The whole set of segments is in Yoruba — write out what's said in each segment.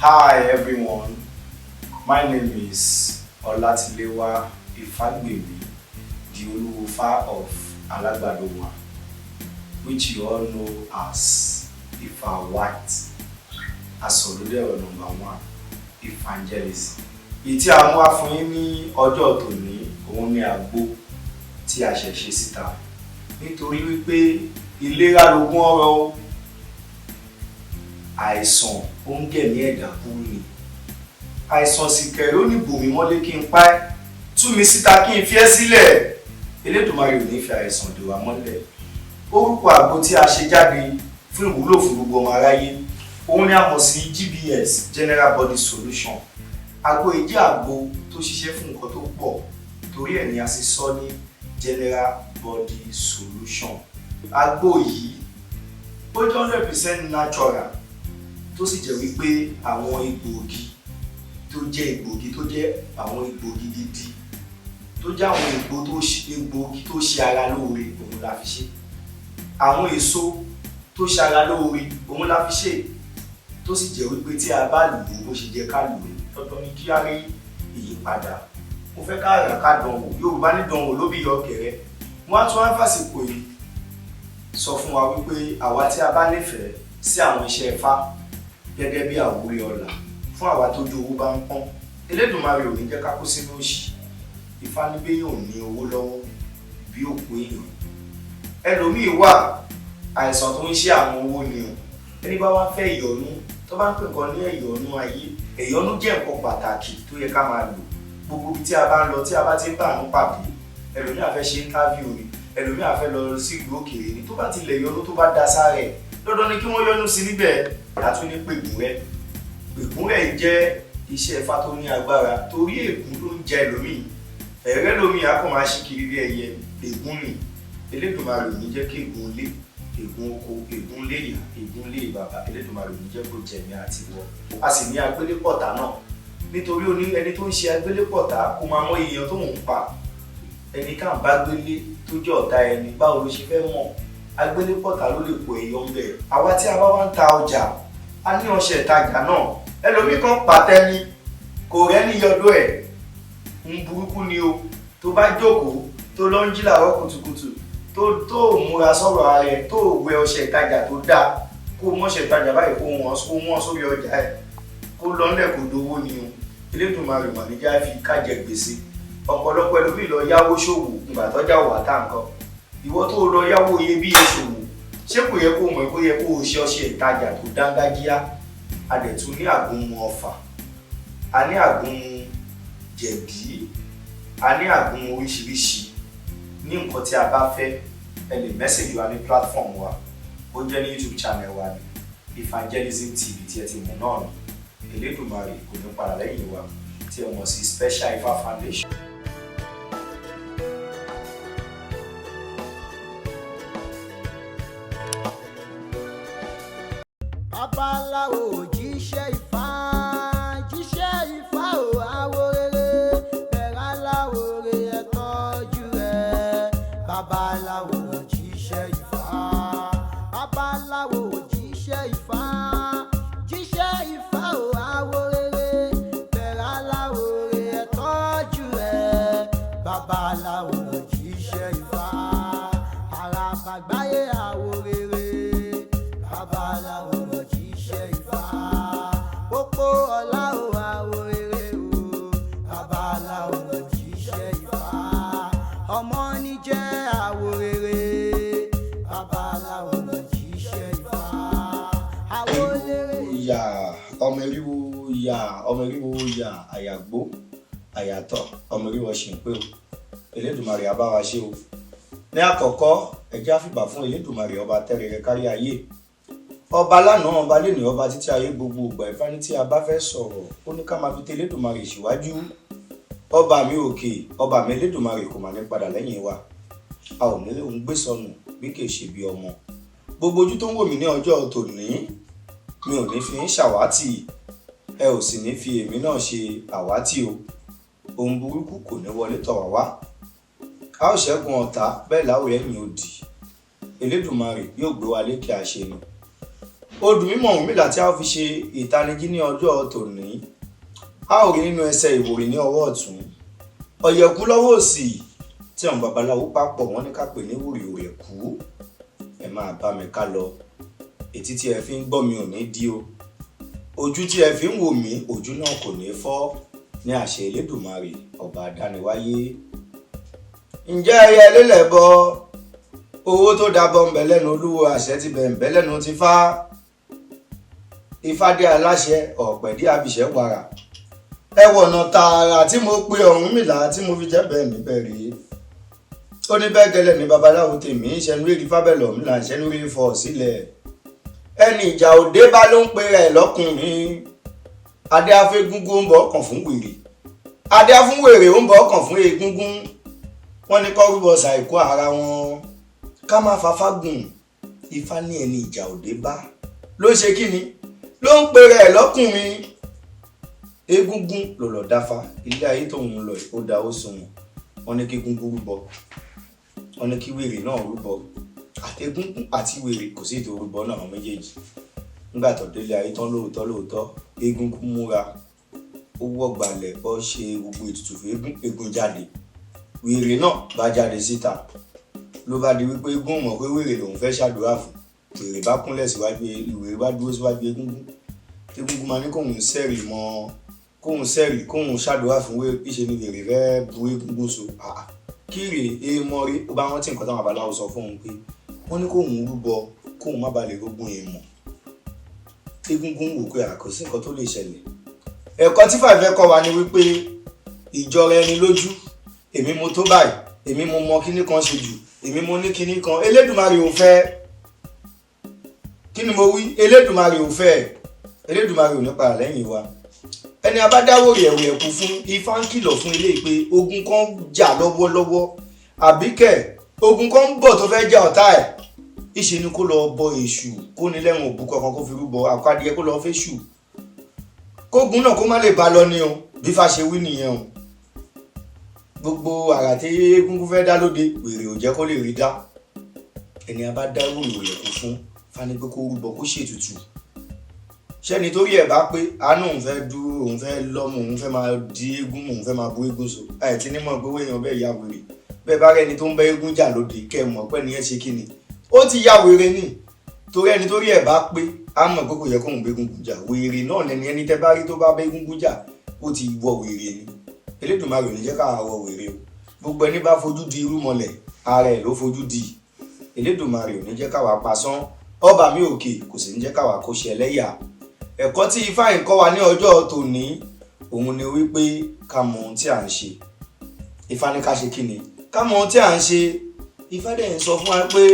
Hi everyone, my name is Olatilewa Ifagbemi, the Oluwofa of Alagbadoma, which you all know as IFA White, Asoludero #1, evangelism. Ìtí a mú wá fún yín ní ọjọ́ tòní òun ni àgbo tí a ṣẹ̀ṣẹ̀ síta nítorí wípé ìlera lògùn ọrọ̀ àìsàn ó ń gẹ̀mí ẹ̀dá kúrú ni àìsàn sì kẹ̀rẹ́ ó ní bòmí mọ́lé kí n pa ẹ́ tú mi síta kí n fi ẹ́ sílẹ̀ Elédùmarè ò ní fi àìsàn dè wá mọ́lẹ̀. Orúkọ àgbo tí a ṣe jáde fún ìwúlò fún gbogbo ọmọ aráyé òun ni a mọ̀ sí GBS, General Body Solution. Àgbo yìí jẹ́ àgbo tó ṣiṣẹ́ fún nǹkan tó pọ̀ torí ẹ̀ ni a sì sọ ní General Body Solution. Àgbo yìí ó jẹ́ 100% natural tó sì jẹ́ wípé àwọn egbòogi tó jẹ́ àwọn egbòogi gidi tó jẹ́ àwọn egbòogi tó ṣe ara lóore òun la fi ṣe. Àwọn èso tó ṣe ara lóore òun la fi ṣe tó sì jẹ́ wípé tí a bá lò ó bó ṣe jẹ́ ká lò ó tọ́tọ́ ní kí á rí ìyípadà. Mo fẹ́ ká rà ká dánwò, Yorùbá ní dánwò ló bí yọ kẹ̀rẹ́. Wọ́n á tún wá fàsìkò yìí sọ fún wa wípé àwa tí a bá nífẹ̀ẹ́ sí àwọn iṣẹ́ Ifá gẹ́gẹ́ bí àwòrán ọlà fún àwa tó ju owó bá ń pọ́n, Elédùmarè ò ní jẹ́ ká kó sínú òṣì. Ifá ní bí yóò ní owó lọ́wọ́ bí òkú èèyàn. Ẹlòmíì wà àìsàn tó ń ṣe àwọn owó ni o. Ẹni bá wá fẹ́ ìyọnú tó bá ń pè kan ní ìyọnú ayé, ìyọnú jẹ́ nǹkan pàtàkì tó yẹ ká máa lò. Gbogbo ibi tí a bá ń lọ tí a bá ti ń bá àánú pàdé, ẹlòmíì á fẹ́ ṣe interview ni, ẹlòmíì á fẹ́ lọ sí ìlú òkèèrè ni, tó bá ti lẹ̀ yọnú tó bá da sára ẹ̀ dandan ni kí wọ́n yọnú sí níbẹ̀. Látún ní pègúnrẹ́. Pègúnrẹ́ jẹ́ iṣẹ́ Ifá tó ní agbára torí ègún ló ń jẹ ẹlòmíì. Ẹ̀rẹ́ lómi á kàn máa ṣí kiri bí ẹyẹ. Ègún ni Elédùmarè ò ní jẹ́ kí ègún lé, ègún oko, ègún lé ìyá, ègún lé bàbá. Elédùmarè ò ní jẹ́ kó jẹ̀mí àti wọ́. A sì ní agbélépọ̀tà náà nítorí ẹni tó ń ṣe agbélépọ̀tà kó máa mọ èèyàn tó ń pa. Ẹni tá à ń bá gbélé tó jẹ́ ọ̀tá ẹni báwo ló ṣe fẹ́ mọ̀? Agbélépọ̀tà ló lè kó èèyàn ń bẹ̀. Àwa tí a bá wá ń ta ọjà a ní ọṣẹ ìtajà náà. Ẹlòmíì kan pàtẹ́ ni kò rẹ́ni yọdọ̀ ẹ̀ ń burúkú ni o. Tó bá jókòó tó lọ ń jí làárọ̀ kùtùkùtù tó múra sọ̀rọ̀ ara ẹ̀ tó wẹ ọṣẹ ìtajà tó dáa kó mọṣẹ ìtajà báyìí kó wọ́n sórí ọjà ẹ̀ kó lọ́nlẹ̀ kó dowó ni o. Elédùmarè mọ̀ níjà fi kájẹ gbèsè. Ọ̀pọ̀lọpọ̀ ẹlòmíì lọ yáwó ṣòwò ìgbà tọ́jà wà tá nǹkan. Ìwọ tó lọ yáwó iyebíye ṣòwò ṣé kò yẹ kó mọ̀ kó yẹ kó o ṣe ọṣẹ ìtajà tó dángájíá? A dẹ̀ tún ní àgúnmu ọfà, a ní àgúnmu jẹ̀dí, a ní àgúnmu oríṣiríṣi. Ní nǹkan tí a bá fẹ́ ẹ lè mẹ́sẹ̀jì wa ní platform wa, ó jẹ́ ní YouTube channel wa ní Evangelism TV tí ẹ ti mọ̀ náà ni. Elédùmarè kò ní padà lẹ́yìn wa tí ẹ mọ̀ sí Special Ifá Foundation. Babaláwo jíṣẹ́ Ifá, jíṣẹ́ Ifá ò àwòrere, bẹ̀rẹ̀ aláwòrè ẹ tọ́jú rẹ̀. Babaláwo jíṣẹ́ Ifá, babaláwo jíṣẹ́ Ifá, jíṣẹ́ Ifá ò àwòrere, bẹ̀rẹ̀ aláwòrè ẹ tọ́jú rẹ̀. Babaláwo jíṣẹ́ Ifá, àràbàgbáyé àwòrere. Babaláwo ọmọ eriwo ya àyàgbó àyàtọ̀ ọmọ eriwo ṣì ń pé o. Elédùmarè á bá wa ṣe o. Ní àkọ́kọ́ ẹ jẹ́ á fìbà fún Elédùmarè ọba tẹ́rẹrẹ kárí ayé. Ọba lánàá ọba lẹ́nu ọba títí ayé gbogbo ìgbà. Ifá ní tí a bá fẹ́ sọ̀rọ̀ ó ní ká máa fi tẹ Elédùmarè síwájú. Ọba mi òkè, ọba mi Elédùmarè kò máa ní padà lẹ́yìn wa. A ò nílé òun gbé sọnù bí kì í ṣe bí ọmọ. Gbogbo ojú tó ń wò mí ní ọjọ́ tòní mi ò ní fi ń ṣàwátì, ẹ ò sì ní fi èmi náà ṣe àwátì o. Ohun burúkú kò ní wọlé tọ̀ wá wá. A ó ṣẹ́gun ọ̀tá bẹ́ẹ̀ láwọ̀ ẹ̀yìn òdì. Elédùmarè yóò gbé wa lékè àṣẹ ni. Odù mímọ́ Ọ̀rúnmìlà tí a fi ṣe ìtanijí ní ọjọ́ tòní. A ó rí nínú ẹsẹ̀ Ìwòrì ní ọwọ́ ọ̀tún, Ọ̀yẹ̀kú lọ́wọ́ òsì, tí àwọn babaláwo papọ̀ wọ́n ní ká pè ní Ìwòrì Òrìẹ̀kú. Ẹ máa bá mi ká lọ. Etí tí ẹ fi ń gbọ́ mi ò ní dí o. Ojú tí ẹ fi ń wò mí, ojú náà kò ní fọ́ ní àṣẹ Elédùmarè ọba àdániwáyé. Ǹjẹ́ ẹyẹ lélẹ̀ bọ owó tó dábọ̀ ń bẹ lẹ́nu olúwo, àṣẹ ti bẹ̀ ń bẹ lẹ́nu ti fá. Ifádé aláṣẹ ọ̀pẹ̀dí àbíṣẹ́ wàrà. Ẹ wọ̀nà tààrà tí mo pe Ọ̀rúnmìlà tí mo fi jẹ́ bẹ́ẹ̀ níbẹ̀ rí. Ó ní bẹ́ẹ̀ gẹ́lẹ́ ní babaláwo tèmi ṣẹnu rí fábẹ́lẹ̀ Ọ̀rúnmìlà ṣẹnu rí fọ́ sílẹ̀. Ẹni ìjà òde bá ló ń pe rẹ̀ lọ́kùnrin. Adé afẹ́ Egungun ń bọ̀ ọkàn fún wèrè. Adé afún wèrè ó ń bọ̀ ọkàn fún Egungun. Wọ́n ní kọ́ rúbọ ṣàìkú ara wọn. Ká má fafá gùn. Ifá ní ẹni ìjà òde bá ló ṣe kí ni? Ló ń pe rẹ̀ lọ́kùnrin. Egungun ló lọ dáfá. Ilé ayé tó ń lọ ó da ó sunwọ̀n. Wọ́n ní kí Egungun rúbọ. Wọ́n ní kí wèrè náà rúbọ. Àti Egungun àti wèrè kò sí ètò orúbọ náà àwọn méjèèjì. Nígbà tó délé ayé tán lóòótọ́ Egungun múra. Ó wọ̀gbàlẹ̀ ó ṣe gbogbo ètùtù fún Egun jáde. Wèrè náà bá jáde síta. Ló bá di wípé Egun mọ̀ pé wèrè lòun fẹ́ ṣàdúrà fún. Wèrè bá kúnlẹ̀ síwájú, ìwèrè bá dúró síwájú Egungun. Egungun máa ní kóhun sẹ́rì kóhun ṣàdúrà fún wèrè. Ìṣe ni wèrè fẹ́ bu Egungun so. Kíre èèmọ̀ rí ó bá wọn tí nǹkan táwọn babaláwo sọ fún òun pé wọ́n ní kóhun rúbọ kóhun má ba lè rógún èèmọ̀. Egungun wò pé àkọsí nǹkan tó lè ṣẹlẹ̀. Ẹ̀kọ́ tí fàìfẹ́ kọ́ wa ni wípé ìjọra ẹni lójú. Èmi mo tó báyìí, èmi mo mọ kíní kan ṣe jù, èmi mo ní kíní kan. Elédùmarè ò fẹ́. Kí ni mo wí? Elédùmarè ò fẹ́. Elédùmarè ò ní padà lẹ́yìn wa. Ẹni a bá dáwọ́ Òrìẹ̀kú fún, Ifá ń kìlọ̀ fún ilé pé ogun kan jà lọ́wọ́lọ́wọ́. Àbíkẹ́ ogun kan ń bọ̀ tó fẹ́ jà ọ̀tá ẹ̀. Ìṣe ni kó lọ bọ èṣù, kó ní lẹ́wọ̀n òbú kankan kó fi rúbọ àkádìẹ kó lọ fẹ́ ṣù. Kógun náà kó má lè bá lọ ní o, bí Ifá ṣe wí nìyẹn o. Gbogbo àrà tí Egungun fẹ́ dá lóde, wèrè ò jẹ́ kó lè rí dá. Ẹni a bá dáwọ́ Òrìẹ̀kú fún, fani pé kó rúbọ kó ṣètùtù. Ṣẹ́ni torí ẹ̀ bá pé àánú òun fẹ́ dúró, òun fẹ́ lọ́mọ, òun fẹ́ máa di Egun, òun fẹ́ máa bú Egun so. Àìtí ní mọ̀ pé wéèyàn bẹ́ẹ̀ ya wèrè. Bẹ́ẹ̀ bá rẹ́ni tó ń bẹ́ Egun jà lóde kẹ́ ẹ mọ̀ pé ẹni ẹ ṣe kí ni. Ó ti ya wèrè ni. Torí ẹni torí ẹ̀ bá pé á mọ̀ pé kò yẹ kóhun bẹ́ Egungun jà. Wèrè náà lẹni ẹni tẹ́ bá rí tó bá bẹ́ Egungun jà, ó ti wọ wèrè ni. Elédùmarè ò ní jẹ́ ká wọ wèrè o. Gbogbo ẹni bá fojú di irúmọlẹ̀, ara ẹ̀ ló fojú di. Elédùmarè ò ní jẹ́ ká wá pasán. Ọba mi òkè kò sì ní jẹ́ ká wá kó ṣe ẹlẹ́yà. Ẹ̀kọ́ tí Ifá ń kọ́ wa ní ọjọ́ tòní òun ni wípé ká mọ ohun tí à ń ṣe. Ifá ní ká ṣe kí ni? Ká mọ ohun tí à ń ṣe. Ifá dẹ̀ ń sọ fún wa pé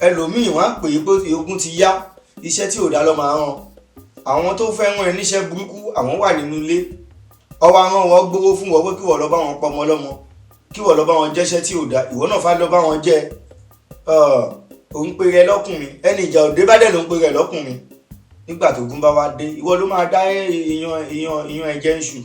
ẹlòmíì wọ́n á pè é pé ogun ti yá, iṣẹ́ tí ò dá lọ́ máa rán. Àwọn tó fẹ́ rán ẹ níṣẹ́ burúkú àwọn wà nínú ilé. Ọwọ́ àwọn wọn gbówó fún wọn pé kí wọ́n lọ bá wọn pọmọ lọ́mọ, kí wọ́n lọ bá wọn jẹ́ṣẹ́ tí ò dá. Ìwọ náà fà lọ bá wọn jẹ́. Òun pe rẹ lọ́kùnrin, ẹni ìjà òde bá dẹ̀ ló ń pe rẹ lọ́kùnrin. Nígbà tó gún bá wá dé, ìwọ ló máa dá ìyan ẹ̀jẹ̀ ń ṣù.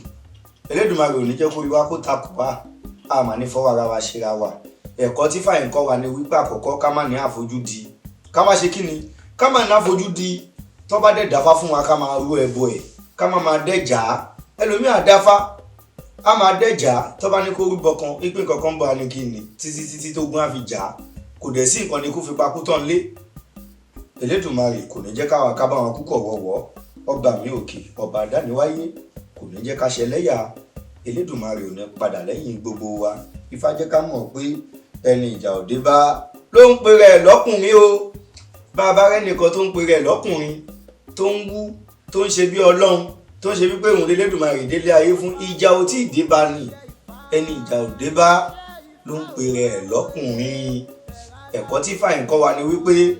Elédùmarè ò ní jẹ́ kó rí wa kó takò wá. A máa ní fọwọ́ ara wa ṣera wa. Ẹ̀kọ́ tí Ifá ń kọ́ wa ni wípé àkọ́kọ́ ká má ní àfojúdi. Ká má ṣe kí ni? Ká má ní àfojúdi. Tó bá dẹ̀ dáfá fún wa ká máa rú ẹbọ ẹ̀. Ká má máa dẹ́jà. Ẹlòmíì àdáfá a máa dẹ́jà. Tó bá ní kó rúbọ kan, ìpín kankan bọ̀ á ní kí ni? Títí tó gún á fi jà. Kò dẹ̀ sí nǹkan ni kó fi pakú tán lé. Elédùmarè kò ní jẹ́ káwa ká bá wọn kúkọ̀ wọ̀wọ́. Ọba mi òkè, ọba àdániwáyé kò ní jẹ́ ká ṣẹlẹ́yà. Elédùmarè ò ní padà lẹ́yìn gbogbo wa. Ifá jẹ́ ká mọ̀ pé ẹni ìjà òde bá ló ń pe rẹ̀ lọ́kùnrin o. Bàbá rẹ̀ nìkan tó ń pe rẹ̀ lọ́kùnrin, tó ń wú, tó ń ṣe bí Ọlọ́run, tó ń ṣe wípé òun Elédùmarè délé ayé fún. Ìjà ò tí ì dé bá ní. Ẹni ìjà òde bá ló ń pe rẹ̀ lọ́kùnrin. Ẹ̀kọ́ tí Ifá ń kọ́ wa ni wípé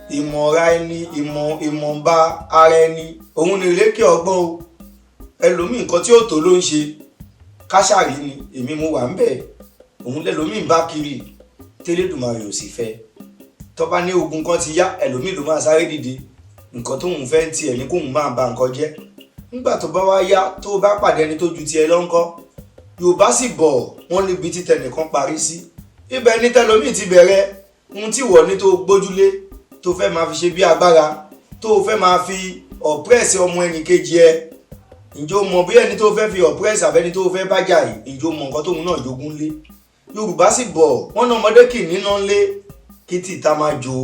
ìmọ̀ra ẹni, ìmọ̀ba ara ẹni, òun ni ìlékè ọgbọ́n o. Ẹlòmíì nǹkan tí ó tó ló ń ṣe. Káṣàrí ni èmi mo wà ń bẹ̀. Òun lẹ́lòmíì bá kiri. Tẹ́lẹ̀dùmarè ò sì fẹ́. Tó bá ní ogun kan ti yá, ẹlòmíì ló máa sáré dìde. Nǹkan tóun fẹ́ ń tiẹ̀ ní kóun máa ba nǹkan jẹ́. Nígbà tó bá wá yá, tó bá pàdé ẹni tó ju tiẹ̀ lọ ńkọ́. Yorùbá sì bọ̀ wọ́n níbi tí tẹnìkan parí sí. Ibẹ̀ ni tẹlòmíì ti bẹ̀rẹ̀ ohun tí wọ̀ ní tó gbójúlé tó fẹ́ máa fi ṣe bí agbára. tó fẹ́ máa fi oppress ọmọ ẹnì kejì ẹ ǹjọ́ mọ̀ bí ẹni tó fẹ́ fi oppress àbẹ́ni tó fẹ́ bájà yìí ǹjọ́ mọ̀ nǹkan tóun náà jogún lé Yorùbá sì bọ̀ wọ́n náà ọmọdé kì í níná lé kí tìta máa jo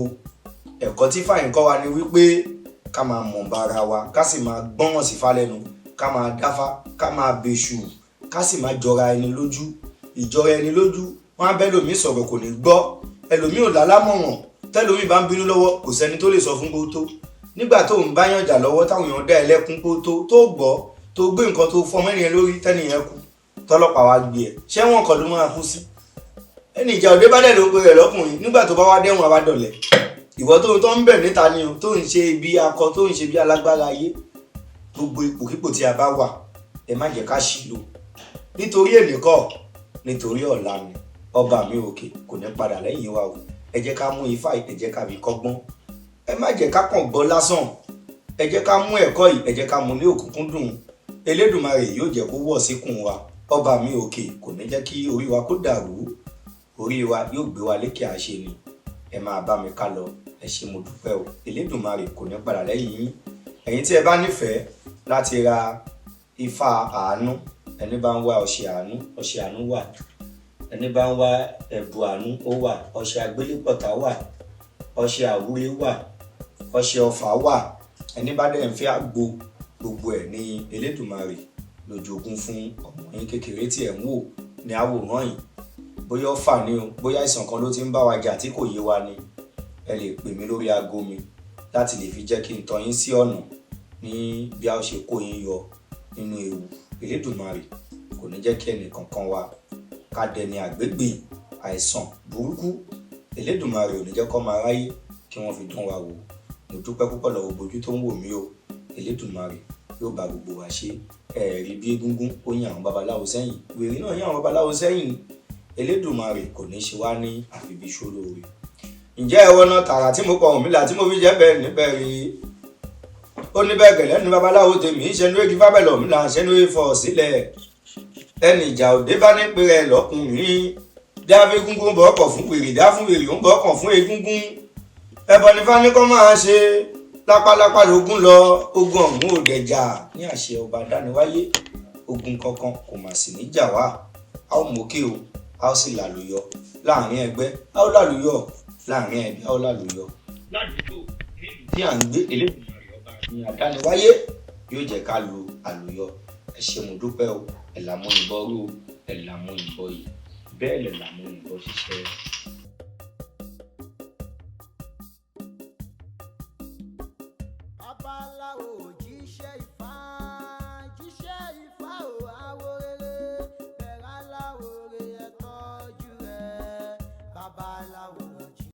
ẹ̀kọ́ tí fàyín kọ́ wa ni wípé ká máa mọ̀ bára wa ká sì máa gbọ́ràn sí fálẹ́nu ká máa dáfá ká máa bèṣù ká sì máa jọra ẹni lójú ìjọra ẹni lójú wọn á bẹ́ lòmí sọ̀rọ̀ kò ní gbọ́ ẹlòmí ò lálámọ̀ràn tẹ́lòmí bá ń bínú lọ́wọ́ kò sẹ́ni tó lè sọ fún kó tó nígbà tó ń bá yànjà lọ́wọ́ táwọn èèyàn dá ẹlẹ́kún kó tó gbọ́ tó gbé nǹkan tó fọ́ mẹ́rin lórí tẹ́nìyàn kú tọ́lọ́pàá wá gbé ẹ̀ ṣé wọn kọ́ ló máa kú sí ẹni ìjà òde bá dẹ̀ ló pe rẹ̀ lọ́kùnrin nígbà tó bá wá dẹ́wọ̀n abádọ̀lẹ̀ ìwọ tó ń bẹ̀ níta ni o tó ń ṣe bí akọ tó ń ṣe bí alágbára ayé gbogbo ipòkípò tí a bá wà ẹ má jẹ́ ká ṣì lò nítorí ènìkọ́ nítorí ọ̀la ni ọba mi òkè kò ní padà lẹ́yìn wa o ẹ jẹ́ ká mú ifá ẹ jẹ́ ká fi kọ́gbọ́n ẹ má jẹ́ ká kàn gbọ́ lásán ẹ jẹ́ ká mú ẹ̀kọ́ yìí ẹ jẹ́ ká mú ní òkúnkúndùn Elédùmarè yóò jẹ́ kó wọ̀ síkùn wa ọba mi òkè kò ní jẹ́ kí orí wa kó dàrú orí wa yóò gbé wa lékè àṣẹ ni ẹ máa bá mi ká lọ ẹ ṣé mo dúpẹ́ o Elédùmarè kò ní padà lẹ́yìn yín ẹ̀yin tí ẹ bá nífẹ̀ẹ́ láti ra ifá àánú ẹni bá ń wá ọṣẹ àánú wà ẹni bá ń wá ẹ̀bù àánú ó wà ọṣẹ àgbélépọ̀tà wà ọṣẹ àwúrẹ́ wà ọṣẹ ọ̀fà wà ẹni bá dẹ̀ ń fẹ́ àgbo gbogbo ẹ̀ ní Elédùmarè lójoogun fún ọmọ yín kékeré tí ẹ̀ ń wò ní àwòrán yìí bóyá ọ̀fà ni o bóyá ìsàn kan ló ti ń bá wa jà tí kò yé wa ni ẹ lè pè mí lórí aago mi láti lè fi jẹ́ kí n tọ́ yín sí ọ̀nà ní bí a ó ṣe kó yín yọ nínú ewu Elédùmarè kò ní jẹ́ kí ẹnì kankan wa ká dẹni àgbégbè àìsàn burúkú Elédùmarè ò ní jẹ́ kó máa ráyè kí wọ́n fi dán wa wò mo dúpẹ́ púpọ̀ lọ́wọ́ gbójú tó ń wò mí o Elédùmarè yóò bá gbogbo wa ṣe ẹ̀rí bí Egungun ó yàn àwọn babaláwo sẹ́yìn wèrè náà yàn àwọn babaláwo sẹ́yìn Elédùmarè kò ní ṣe wá ní àfibí ṣólóore ǹjẹ́ ẹ̀wọ́ náà tààrà tí mo kọ òun mi là tí mo fi jẹ́ bẹ́ẹ̀ níbẹ̀ rí ó ní bẹ́ẹ̀ gẹ̀lẹ́ ní babaláwo tèmi ṣẹnu èkì fábẹ́lọ̀ mi là ń ṣẹnu èfọ̀ sílẹ̀ ẹni ìjà òde bá ní pé rẹ lọ́kùnrin dá fún Egungun bọ́ ọkọ̀ fún wèrè dá fún wèrè ó ń bọ́ ọkọ̀ fún Egungun ẹbọ ní fáni kọ́ máa ṣe lápálápá lógún lọ ogun ọ̀hún ò dẹjà ní àṣẹ ọba dániwáyé ogun kankan kò mà sì ní jà wá a ó mókè o a ó sì làlùyọ láàrin ẹgbẹ́ a ó làlùyọ láàrin ẹbí a ó làlùyọ ládùúgbò nílùú tí à ń gbé Elédùmarè ọba ní àdániwáyé yóò jẹ́ ká lu àlùyọ ẹ ṣé mo dúpẹ́ o ẹ̀ làmú ìbọn rú ẹ̀ làmú ìbọn yìí bẹ́ẹ̀ lẹ̀ làmú ìbọn ṣiṣẹ́.